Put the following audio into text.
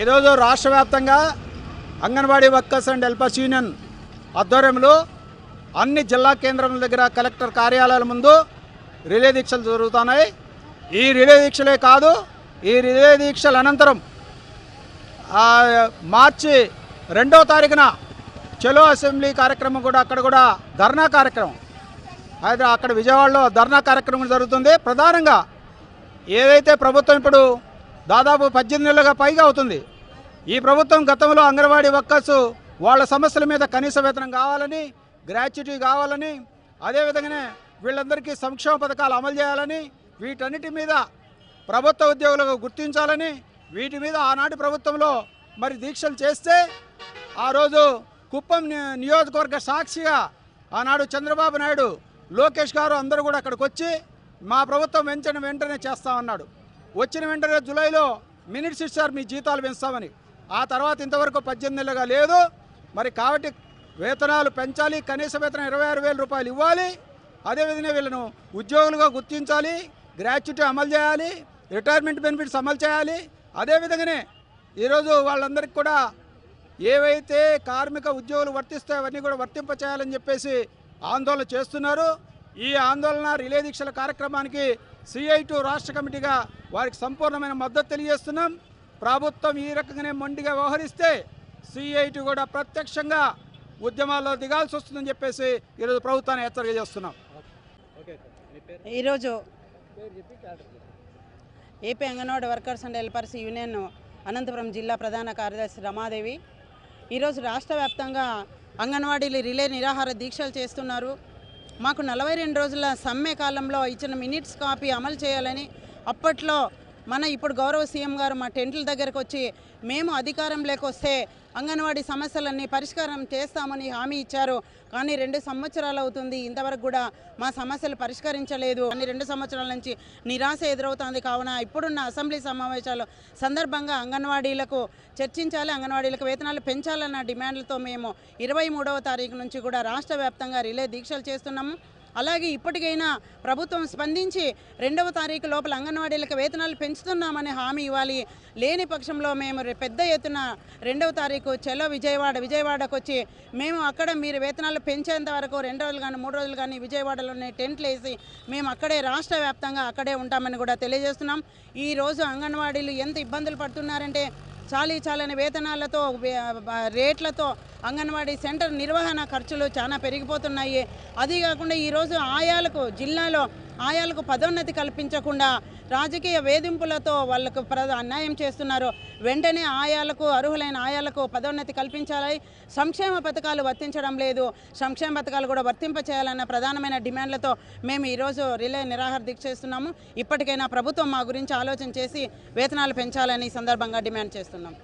ఈరోజు రాష్ట్ర వ్యాప్తంగా anganwadi workers and helpers union ఆధ్వర్యంలో అన్ని జిల్లా కేంద్రాల దగ్గర కలెక్టర్ కార్యాలయాల ముందు రిలే దీక్షలు జరుగుతున్నాయి. ఈ రిలే దీక్షలే కాదు, ఈ రిలే దీక్షల అనంతరం మార్చి 2వ తారీఖున చలో అసెంబ్లీ కార్యక్రమం కూడా అక్కడ కూడా ధర్నా కార్యక్రమం అక్కడ విజయవాడలో ధర్నా కార్యక్రమం జరుగుతుంది. ప్రధానంగా ఏదైతే ప్రభుత్వం ఇప్పుడు దాదాపు 18 నెలలుగా పైగా అవుతుంది, ఈ ప్రభుత్వం గతంలో అంగన్వాడీ వర్కర్స్ వాళ్ళ సమస్యల మీద కనీస వేతనం కావాలని, గ్రాట్యుటీ కావాలని, అదేవిధంగానే వీళ్ళందరికీ సంక్షేమ పథకాలు అమలు చేయాలని, వీటన్నిటి మీద ప్రభుత్వ ఉద్యోగులకు గుర్తించాలని, వీటి మీద ఆనాటి ప్రభుత్వంలో మరి దీక్షలు చేస్తే ఆ రోజు కుప్పం నియోజకవర్గ సాక్షిగా ఆనాడు చంద్రబాబు నాయుడు, లోకేష్ గారు అందరూ కూడా అక్కడికి వచ్చి మా ప్రభుత్వం వెంటనే చేస్తామన్నాడు. వచ్చిన వెంటనే జూలైలో మినిట్స్ ఇచ్చారు, మీ జీతాలు పెంచుతామని. ఆ తర్వాత ఇంతవరకు 18 నెలలుగా లేదు. మరి కాబట్టి వేతనాలు పెంచాలి, కనీస వేతనం 26,000 రూపాయలు ఇవ్వాలి, అదేవిధంగా వీళ్ళను ఉద్యోగులుగా గుర్తించాలి, గ్రాట్యుటీ అమలు చేయాలి, రిటైర్మెంట్ బెనిఫిట్స్ అమలు చేయాలి. అదేవిధంగానే ఈరోజు వాళ్ళందరికీ కూడా ఏవైతే కార్మిక ఉద్యోగులు వర్తిస్తాయో అవన్నీ కూడా వర్తింపచేయాలని చెప్పేసి ఆందోళన చేస్తున్నారు. ఈ ఆందోళన రిలే దీక్షల కార్యక్రమానికి CI2 రాష్ట్ర కమిటీగా వారికి సంపూర్ణమైన మద్దతు తెలియజేస్తున్నాం. ప్రభుత్వం ఈ రకంగానే మొండిగా వ్యవహరిస్తే CI2 కూడా ప్రత్యక్షంగా ఉద్యమాల్లో దిగాల్సి వస్తుందని చెప్పేసి ఈరోజు ప్రభుత్వాన్ని హెచ్చరిక చేస్తున్నాం. ఈరోజు AP anganwadi workers and helpers union Anantapuram జిల్లా ప్రధాన కార్యదర్శి రమాదేవి ఈరోజు రాష్ట్ర వ్యాప్తంగా అంగన్వాడీలు రిలే నిరాహార దీక్షలు చేస్తున్నారు. మాకు 42 రోజుల సమ్మె కాలంలో ఇచ్చిన మినిట్స్ కాపీ అమలు చేయాలని అప్పట్లో ఇప్పుడు గౌరవ సీఎం గారు మా టెంట్ల దగ్గరకు వచ్చి మేము అధికారంలోకి వస్తే అంగన్వాడీ సమస్యలన్నీ పరిష్కారం చేస్తామని హామీ ఇచ్చారు. కానీ 2 సంవత్సరాలు అవుతుంది, ఇంతవరకు కూడా మా సమస్యలు పరిష్కరించలేదు. కానీ 2 సంవత్సరాల నుంచి నిరాశ ఎదురవుతుంది. కావున ఇప్పుడున్న అసెంబ్లీ సమావేశాల సందర్భంగా అంగన్వాడీలకు చర్చించాలి, అంగన్వాడీలకు వేతనాలు పెంచాలన్న డిమాండ్లతో మేము 23వ తారీఖు నుంచి కూడా రాష్ట్ర వ్యాప్తంగా రిలే దీక్షలు చేస్తున్నాము. అలాగే ఇప్పటికైనా ప్రభుత్వం స్పందించి 2వ తారీఖు లోపల అంగన్వాడీలకు వేతనాలు పెంచుతున్నామని హామీ ఇవ్వాలి. లేని పక్షంలో మేము పెద్ద ఎత్తున 2వ తారీఖు చలో విజయవాడకు వచ్చి మేము అక్కడ మీరు వేతనాలు పెంచేంత వరకు 2 రోజులు కానీ 3 రోజులు కానీ విజయవాడలోనే టెంట్లు వేసి మేము అక్కడే రాష్ట్ర వ్యాప్తంగా అక్కడే ఉంటామని కూడా తెలియజేస్తున్నాం. ఈరోజు అంగన్వాడీలు ఎంత ఇబ్బందులు పడుతున్నారంటే చాలని వేతనాలతో రేట్లతో అంగన్వాడీ సెంటర్ నిర్వహణ ఖర్చులు చాలా పెరిగిపోతున్నాయి. అది కాకుండా ఈరోజు జిల్లాలో ఆయాలకు పదోన్నతి కల్పించకుండా రాజకీయ వేధింపులతో వాళ్ళకు అన్యాయం చేస్తున్నారు. వెంటనే అర్హులైన ఆయాలకు పదోన్నతి కల్పించాలి. సంక్షేమ పథకాలు వర్తించడం లేదు, సంక్షేమ పథకాలు కూడా వర్తింపచేయాలన్న ప్రధానమైన డిమాండ్లతో మేము ఈరోజు రిలే నిరాహార దీక్ష చేస్తున్నాము. ఇప్పటికైనా ప్రభుత్వం మా గురించి ఆలోచన చేసి వేతనాలు పెంచాలని సందర్భంగా డిమాండ్ చేస్తున్నాం.